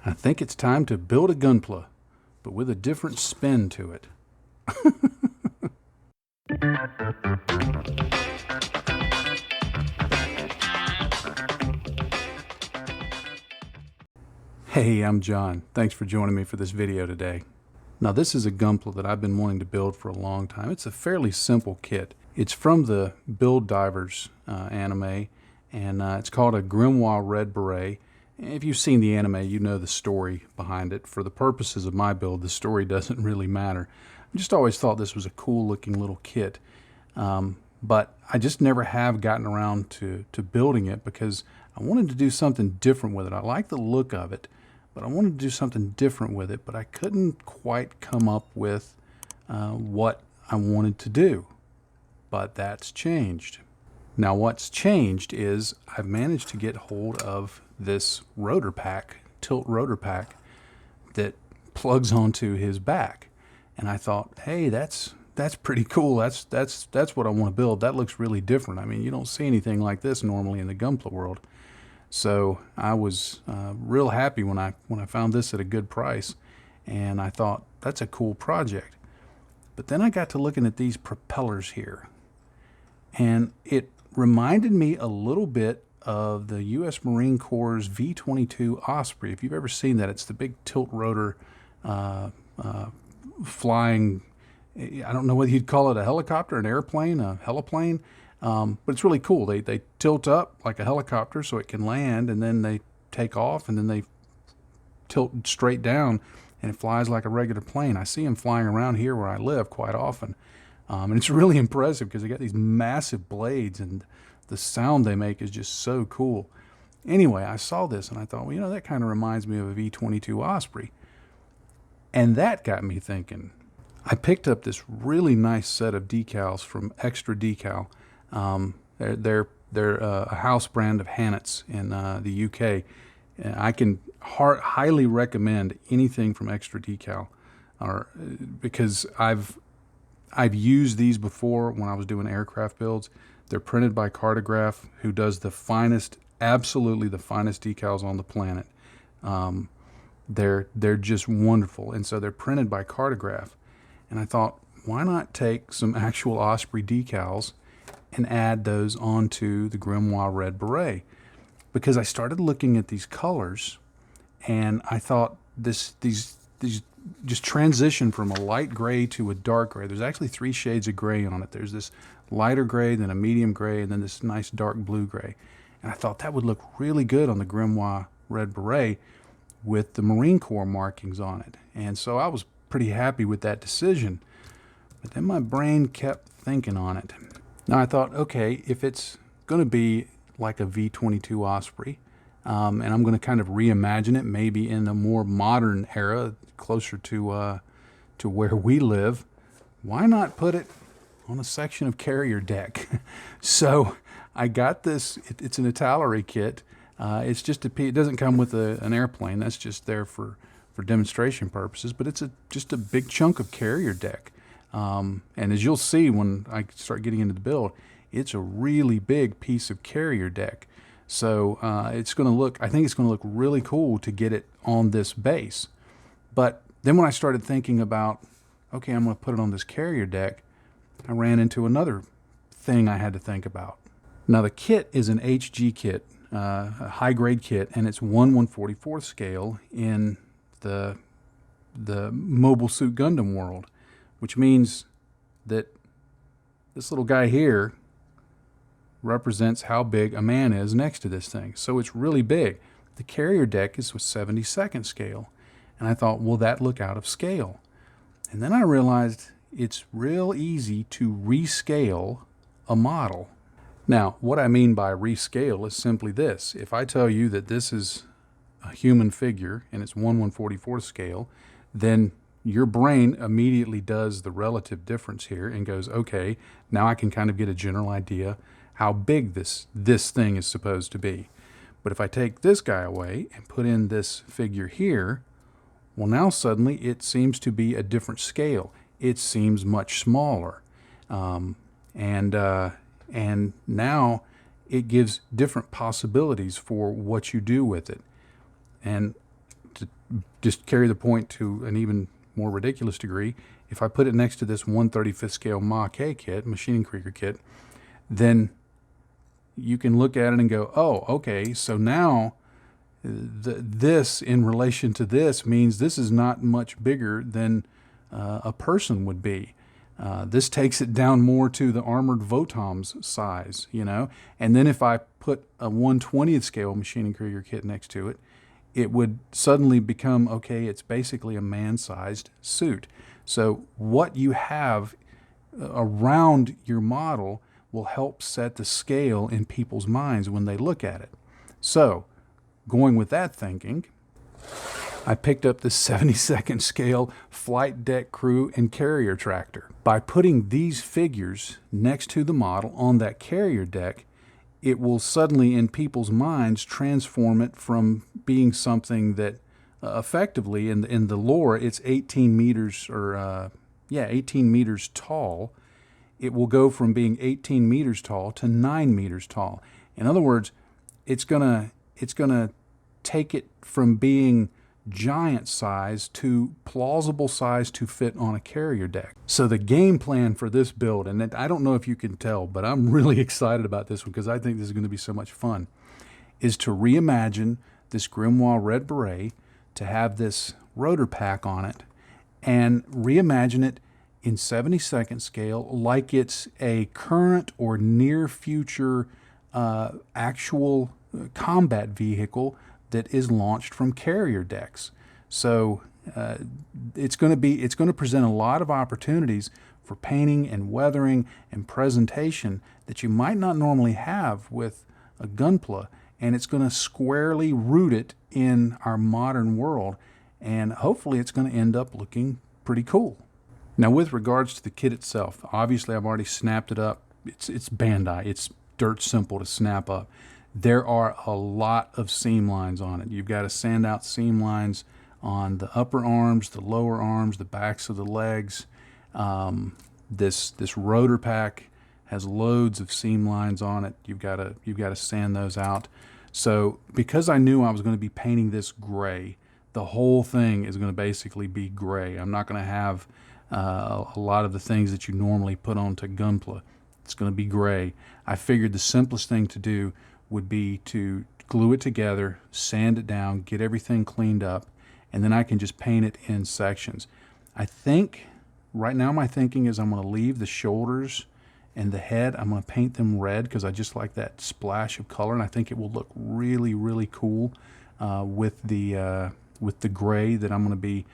I think it's time to build a gunpla, but with a different spin to it. Hey, I'm John. Thanks for joining me for this video today. Now this is a gunpla that I've been wanting to build for a long time. It's a fairly simple kit. It's from the Build Divers anime, and it's called a Grimoire Red Beret. If you've seen the anime, you know the story behind it. For the purposes of my build, the story doesn't really matter. I just always thought this was a cool looking little kit. But I just never have gotten around to building it because I wanted to do something different with it. I like the look of it, but I wanted to do something different with it, but I couldn't quite come up with what I wanted to do. But that's changed. Now what's changed is I've managed to get hold of this rotor pack, tilt rotor pack, that plugs onto his back. And I thought, hey, that's pretty cool. That's what I want to build. That looks really different. I mean, you don't see anything like this normally in the gunpla world. So I was real happy when I found this at a good price, and I thought that's a cool project. But then I got to looking at these propellers here, and it reminded me a little bit of the U.S. Marine Corps' V-22 Osprey. If you've ever seen that, it's the big tilt rotor flying. I don't know whether you'd call it a helicopter, an airplane, a heliplane. But it's really cool. They tilt up like a helicopter so it can land, and then they take off, and then they tilt straight down, and it flies like a regular plane. I see them flying around here where I live quite often. And it's really impressive because they got these massive blades, and the sound they make is just so cool. Anyway, I saw this and I thought, well, you know, that kind of reminds me of a V-22 Osprey. And that got me thinking. I picked up this really nice set of decals from Extra Decal. They're a house brand of Hannets in the UK. I can highly recommend anything from Extra Decal, because I've used these before when I was doing aircraft builds. They're printed by Cartograph, who does the finest, absolutely the finest decals on the planet. They're just wonderful, and so they're printed by Cartograph. And I thought, why not take some actual Osprey decals and add those onto the Grimoire Red Beret? Because I started looking at these colors, and I thought these just transition from a light gray to a dark gray. There's actually 3 shades of gray on it. There's this lighter gray, then a medium gray, and then this nice dark blue gray. And I thought that would look really good on the Grimoire Red Beret with the Marine Corps markings on it. And so I was pretty happy with that decision. But then my brain kept thinking on it. Now I thought, okay, if it's going to be like a V-22 Osprey, and I'm going to kind of reimagine it, maybe in a more modern era, closer to where we live, why not put it on a section of carrier deck? So I got this. It's an Italeri kit. It's just it doesn't come with an airplane. That's just there for demonstration purposes. But it's just a big chunk of carrier deck. And as you'll see when I start getting into the build, it's a really big piece of carrier deck. So it's going to look, I think it's going to look really cool to get it on this base. But then when I started thinking about, okay, I'm going to put it on this carrier deck, I ran into another thing I had to think about. Now the kit is an HG kit, a high grade kit, and it's 1/144th scale in the Mobile Suit Gundam world, which means that this little guy here represents how big a man is next to this thing. So it's really big. The carrier deck is with 72nd scale. And I thought, will that look out of scale? And then I realized it's real easy to rescale a model. Now, what I mean by rescale is simply this. If I tell you that this is a human figure and it's 1/144th scale, then your brain immediately does the relative difference here and goes, okay, now I can kind of get a general idea how big this thing is supposed to be. But if I take this guy away and put in this figure here, well, now suddenly it seems to be a different scale. It seems much smaller. And now it gives different possibilities for what you do with it. And to just carry the point to an even more ridiculous degree, if I put it next to this 1/35th scale Mach A kit, machining Krieger kit, then you can look at it and go, oh, okay, so now this in relation to this means this is not much bigger than a person would be. This takes it down more to the armored Votom's size, you know. And then if I put a 1/20th scale machining Krieger kit next to it, it would suddenly become, okay, it's basically a man-sized suit. So what you have around your model will help set the scale in people's minds when they look at it. So, going with that thinking, I picked up the 72nd scale flight deck crew and carrier tractor. By putting these figures next to the model on that carrier deck, it will suddenly, in people's minds, transform it from being something that effectively, in the lore, it's 18 meters or 18 meters tall. It will go from being 18 meters tall to 9 meters tall. In other words, it's gonna take it from being giant size to plausible size to fit on a carrier deck. So the game plan for this build, and I don't know if you can tell, but I'm really excited about this one because I think this is going to be so much fun, is to reimagine this Grimoire Red Beret, to have this rotor pack on it, and reimagine it in 72nd scale like it's a current or near future actual combat vehicle that is launched from carrier decks. So it's going to present a lot of opportunities for painting and weathering and presentation that you might not normally have with a gunpla, and it's going to squarely root it in our modern world, and hopefully it's going to end up looking pretty cool. Now, with regards to the kit itself, obviously I've already snapped it up. It's Bandai. It's dirt simple to snap up. There are a lot of seam lines on it. You've got to sand out seam lines on the upper arms, the lower arms, the backs of the legs. This rotor pack has loads of seam lines on it. You've got to sand those out. So because I knew I was going to be painting this gray, the whole thing is going to basically be gray. I'm not going to have a lot of the things that you normally put onto gunpla. It's going to be gray. I figured the simplest thing to do would be to glue it together, sand it down, get everything cleaned up, and then I can just paint it in sections. I think right now my thinking is I'm going to leave the shoulders and the head, I'm going to paint them red because I just like that splash of color, and I think it will look really, really cool with the gray that I'm going to be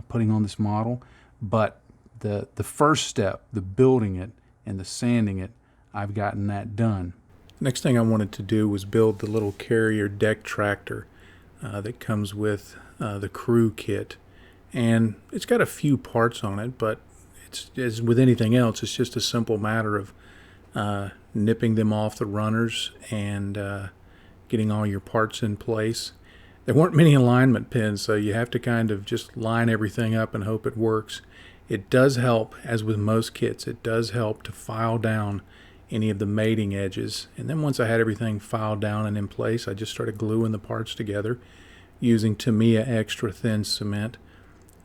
putting on this model. But the first step, the building it and the sanding it, I've gotten that done. Next thing I wanted to do was build the little carrier deck tractor that comes with the crew kit. And it's got a few parts on it, but it's, as with anything else, it's just a simple matter of nipping them off the runners and getting all your parts in place. There weren't many alignment pins, so you have to kind of just line everything up and hope it works. It does help, as with most kits, it does help to file down any of the mating edges. And then once I had everything filed down and in place, I just started gluing the parts together using Tamiya extra thin cement.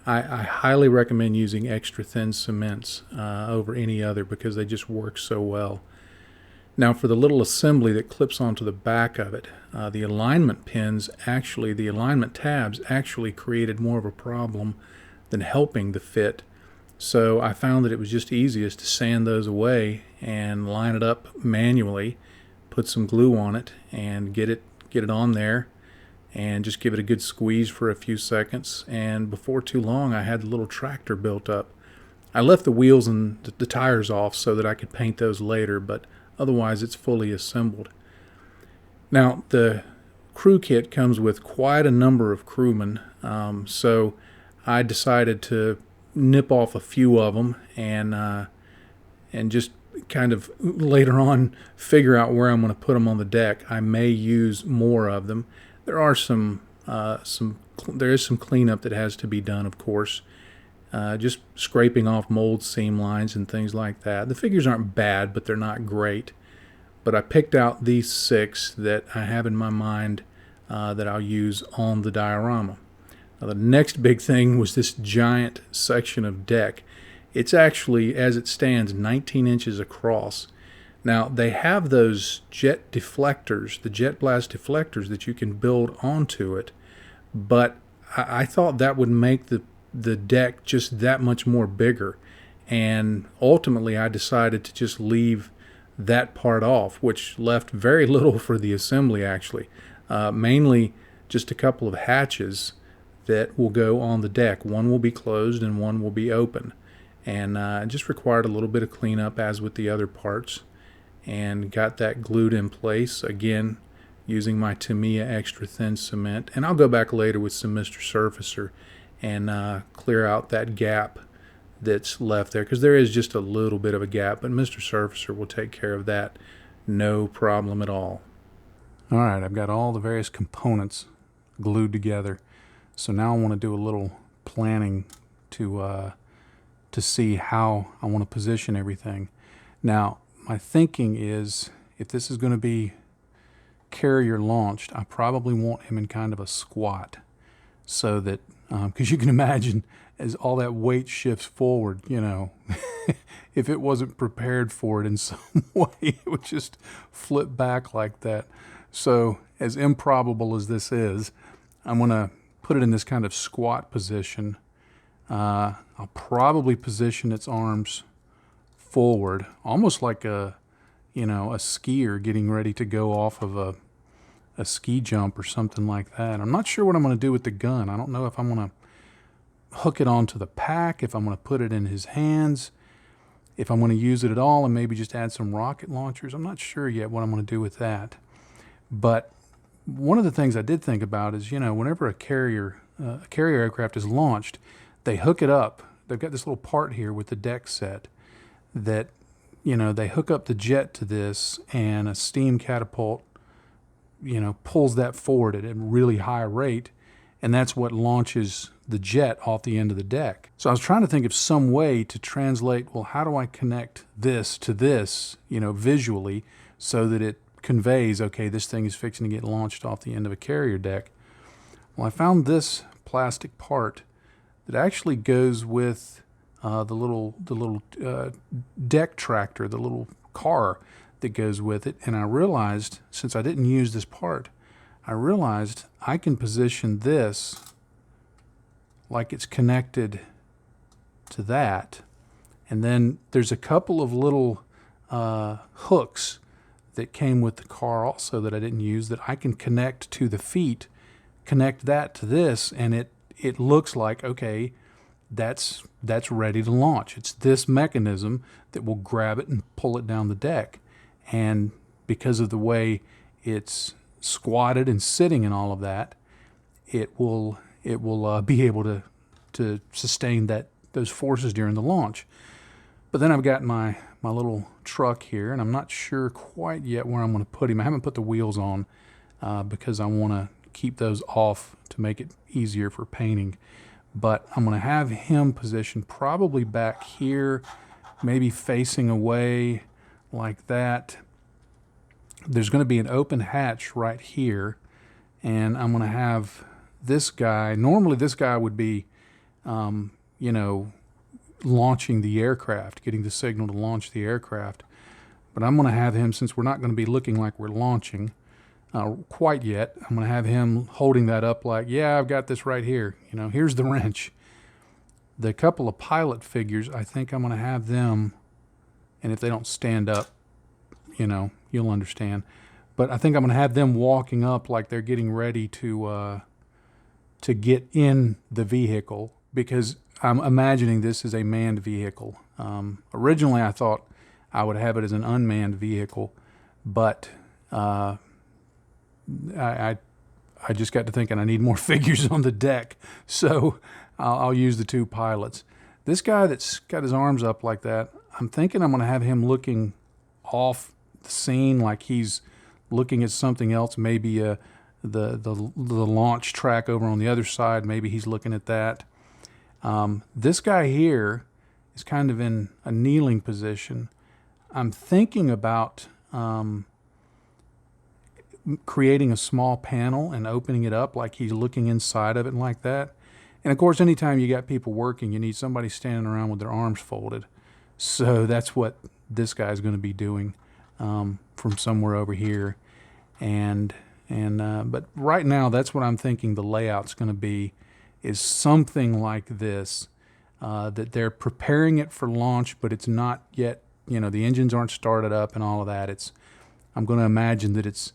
I highly recommend using extra thin cements over any other because they just work so well. Now for the little assembly that clips onto the back of it, the alignment tabs actually created more of a problem than helping the fit. So I found that it was just easiest to sand those away and line it up manually, put some glue on it, and get it on there, and just give it a good squeeze for a few seconds. And before too long, I had the little tractor built up. I left the wheels and the tires off so that I could paint those later, but otherwise it's fully assembled. Now the crew kit comes with quite a number of crewmen, so I decided to nip off a few of them and just kind of later on figure out where I'm going to put them on the deck. I may use more of them. There is some cleanup that has to be done, of course. Just scraping off mold seam lines and things like that. The figures aren't bad, but they're not great. But I picked out these 6 that I have in my mind that I'll use on the diorama. Now, the next big thing was this giant section of deck. It's actually, as it stands, 19 inches across. Now, they have those jet deflectors, the jet blast deflectors that you can build onto it, but I thought that would make the deck just that much more bigger. And ultimately, I decided to just leave that part off, which left very little for the assembly, actually. Mainly just a couple of hatches that will go on the deck. One will be closed and one will be open. And it just required a little bit of cleanup, as with the other parts, and got that glued in place, again, using my Tamiya extra thin cement. And I'll go back later with some Mr. Surfacer and clear out that gap that's left there, because there is just a little bit of a gap, but Mr. Surfacer will take care of that, no problem at all. All right, I've got all the various components glued together, so now I want to do a little planning to see how I want to position everything. Now, my thinking is, if this is going to be carrier launched, I probably want him in kind of a squat, so that, because you can imagine, as all that weight shifts forward, you know, if it wasn't prepared for it in some way, it would just flip back like that. So, as improbable as this is, I'm going to put it in this kind of squat position. I'll probably position its arms forward, almost like a skier getting ready to go off of a ski jump or something like that. I'm not sure what I'm going to do with the gun. I don't know if I'm going to hook it onto the pack, if I'm going to put it in his hands, if I'm going to use it at all and maybe just add some rocket launchers. I'm not sure yet what I'm going to do with that. But one of the things I did think about is, whenever a carrier aircraft is launched, they hook it up. They've got this little part here with the deck set that, they hook up the jet to this, and a steam catapult, pulls that forward at a really high rate, and that's what launches the jet off the end of the deck. So I was trying to think of some way to translate, well, how do I connect this to this, visually, so that it conveys, okay, this thing is fixing to get launched off the end of a carrier deck. Well, I found this plastic part that actually goes with the little deck tractor, the little car that goes with it. And I realized, since I didn't use this part, I realized I can position this like it's connected to that. And then there's a couple of little hooks that came with the car also that I didn't use, that I can connect to the feet, connect that to this, and it looks like, okay, that's ready to launch. It's this mechanism that will grab it and pull it down the deck. And because of the way it's squatted and sitting and all of that, it will be able to sustain those forces during the launch. But then I've got my little truck here, and I'm not sure quite yet where I'm going to put him. I haven't put the wheels on because I want to keep those off to make it easier for painting. But I'm going to have him positioned probably back here, maybe facing away like that. There's going to be an open hatch right here, and I'm going to have this guy. Normally this guy would be, launching the aircraft, getting the signal to launch the aircraft. But I'm going to have him, since we're not going to be looking like we're launching quite yet, I'm going to have him holding that up like, yeah, I've got this right here. Here's the wrench. The couple of pilot figures, I think I'm going to have them, and if they don't stand up, you'll understand. But I think I'm going to have them walking up like they're getting ready to get in the vehicle, because I'm imagining this is a manned vehicle. Originally, I thought I would have it as an unmanned vehicle, but I just got to thinking I need more figures on the deck, so I'll use the two pilots. This guy that's got his arms up like that, I'm thinking I'm going to have him looking off the scene, like he's looking at something else, maybe the launch track over on the other side. Maybe he's looking at that. This guy here is kind of in a kneeling position. I'm thinking about creating a small panel and opening it up like he's looking inside of it and like that. And of course, anytime you got people working, you need somebody standing around with their arms folded. So that's what this guy's going to be doing from somewhere over here. But right now, that's what I'm thinking the layout's going to be, is something like this, that they're preparing it for launch, but it's not yet, the engines aren't started up and all of that. I'm going to imagine that it's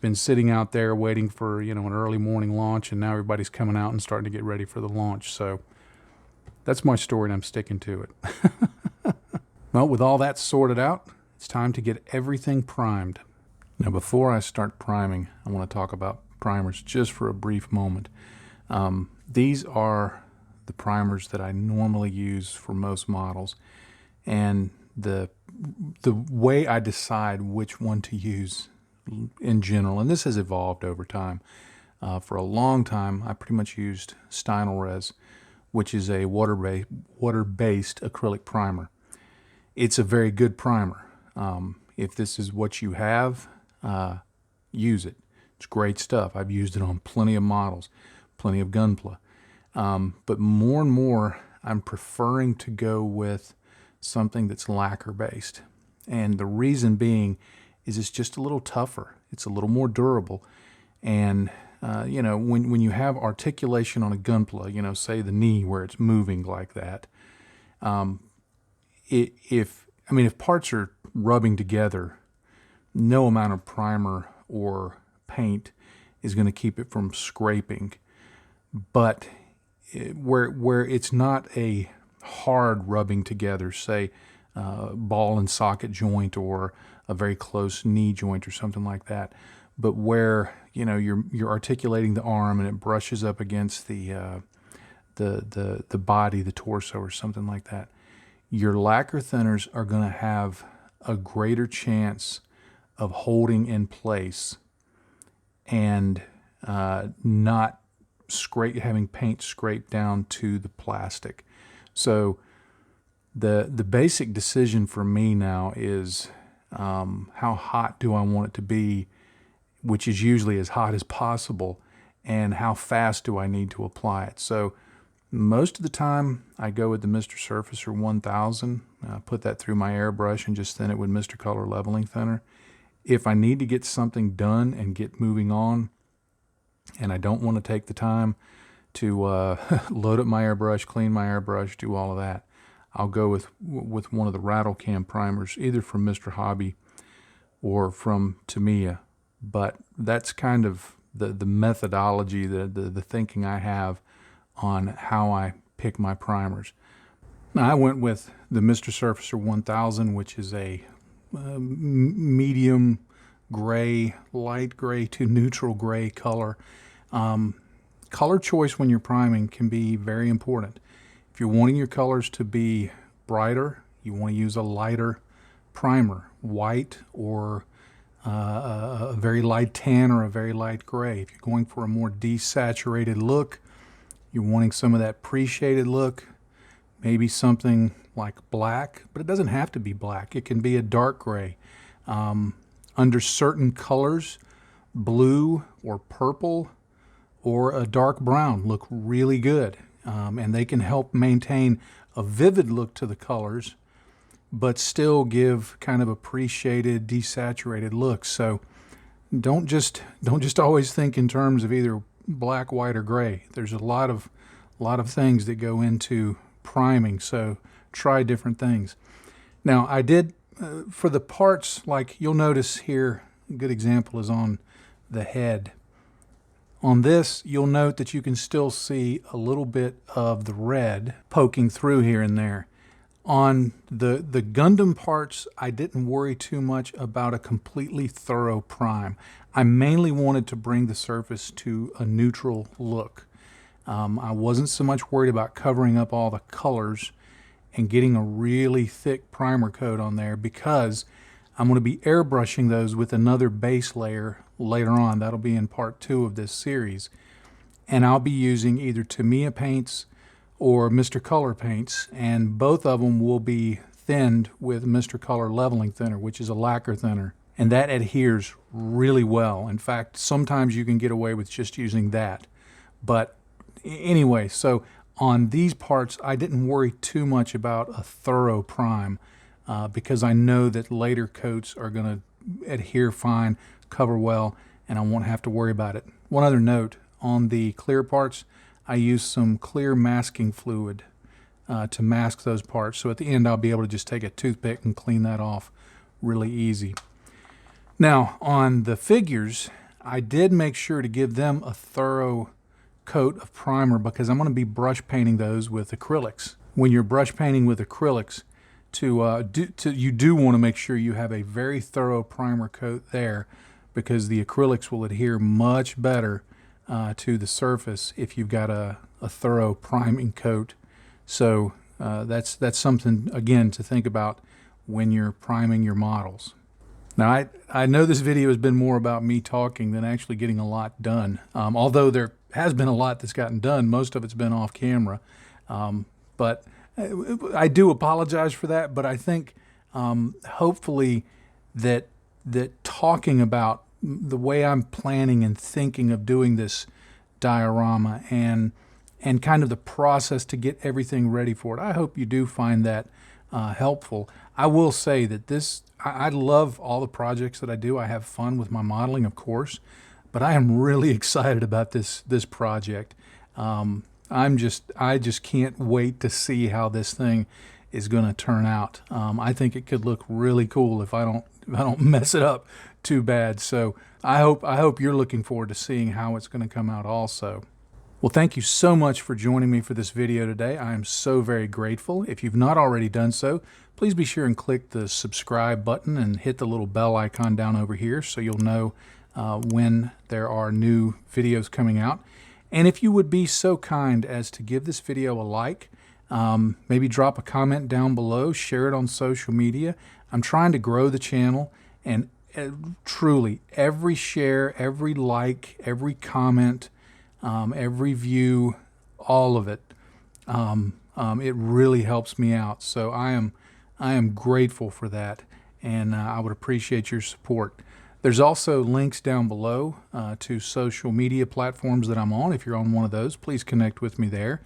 been sitting out there waiting for, an early morning launch, and now everybody's coming out and starting to get ready for the launch. So that's my story, and I'm sticking to it. Well, with all that sorted out, it's time to get everything primed. Now, before I start priming, I want to talk about primers just for a brief moment. These are the primers that I normally use for most models, and the way I decide which one to use in general, and this has evolved over time. For a long time, I pretty much used Stynylrez, which is a water-based acrylic primer. It's a very good primer. If this is what you have, use it. It's great stuff. I've used it on plenty of models, plenty of gunpla. But more and more, I'm preferring to go with something that's lacquer-based. And the reason being is it's just a little tougher. It's a little more durable. And, when you have articulation on a gunpla, say the knee where it's moving like that, if parts are rubbing together, no amount of primer or paint is going to keep it from scraping. But where it's not a hard rubbing together, say ball and socket joint or a very close knee joint or something like that, but where you're articulating the arm and it brushes up against the body, the torso, or something like that, your lacquer thinners are going to have a greater chance of holding in place and not having paint scrape down to the plastic. So the basic decision for me now is how hot do I want it to be, which is usually as hot as possible, and how fast do I need to apply it. So most of the time, I go with the Mr. Surfacer 1000. Put that through my airbrush and just thin it with Mr. Color leveling thinner. If I need to get something done and get moving on, and I don't want to take the time to load up my airbrush, clean my airbrush, do all of that, I'll go with one of the rattle can primers, either from Mr. Hobby or from Tamiya. But that's kind of the methodology, the thinking I have on how I pick my primers. Now, I went with the Mr. Surfacer 1000, which is a medium gray, light gray to neutral gray color. Color choice when you're priming can be very important. If you're wanting your colors to be brighter, you want to use a lighter primer, white or a very light tan or a very light gray. If you're going for a more desaturated look, you're wanting some of that pre-shaded look, maybe something like black, but it doesn't have to be black. It can be a dark gray. Under certain colors, blue or purple or a dark brown look really good, and they can help maintain a vivid look to the colors, but still give kind of a pre-shaded, desaturated look. So don't just always think in terms of either black, white, or gray. There's a lot of things that go into priming, so try different things. Now, I did for the parts, like you'll notice here, a good example is on the head. On this, you'll note that you can still see a little bit of the red poking through here and there. On the Gundam parts, I didn't worry too much about a completely thorough prime. I mainly wanted to bring the surface to a neutral look. I wasn't so much worried about covering up all the colors and getting a really thick primer coat on there, because I'm going to be airbrushing those with another base layer later on. That'll be in part 2 of this series. And I'll be using either Tamiya paints or Mr. Color paints, and both of them will be thinned with Mr. Color leveling thinner, which is a lacquer thinner, and that adheres really well. In fact, sometimes you can get away with just using that, but Anyway, so on these parts, I didn't worry too much about a thorough prime because I know that later coats are going to adhere fine, cover well, and I won't have to worry about it. One other note, on the clear parts, I used some clear masking fluid to mask those parts. So at the end, I'll be able to just take a toothpick and clean that off really easy. Now, on the figures, I did make sure to give them a thorough coat of primer because I'm going to be brush painting those with acrylics. When you're brush painting with acrylics, you do want to make sure you have a very thorough primer coat there because the acrylics will adhere much better to the surface if you've got a thorough priming coat. So that's something, again, to think about when you're priming your models. Now, I know this video has been more about me talking than actually getting a lot done, although there has been a lot that's gotten done. Most of it's been off camera, but I do apologize for that. But I think hopefully that talking about the way I'm planning and thinking of doing this diorama and kind of the process to get everything ready for it, I hope you do find that helpful. I will say that I love all the projects that I do. I have fun with my modeling, of course, but I am really excited about this project. I just can't wait to see how this thing is going to turn out. I think it could look really cool if I don't mess it up too bad. So I hope you're looking forward to seeing how it's going to come out also. Well, thank you so much for joining me for this video today. I am so very grateful. If you've not already done so, please be sure and click the subscribe button and hit the little bell icon down over here so you'll know when there are new videos coming out. And if you would be so kind as to give this video a like, maybe drop a comment down below, share it on social media. I'm trying to grow the channel, and truly every share, every like, every comment, every view, all of it, it really helps me out. So I am grateful for that, and I would appreciate your support. There's also links down below to social media platforms that I'm on. If you're on one of those, please connect with me there.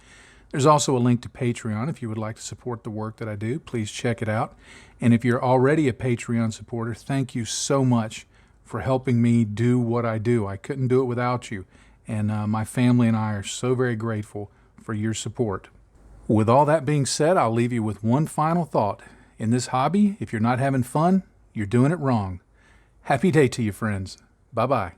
There's also a link to Patreon. If you would like to support the work that I do, please check it out. And if you're already a Patreon supporter, thank you so much for helping me do what I do. I couldn't do it without you. And my family and I are so very grateful for your support. With all that being said, I'll leave you with one final thought. In this hobby, if you're not having fun, you're doing it wrong. Happy day to you, friends. Bye-bye.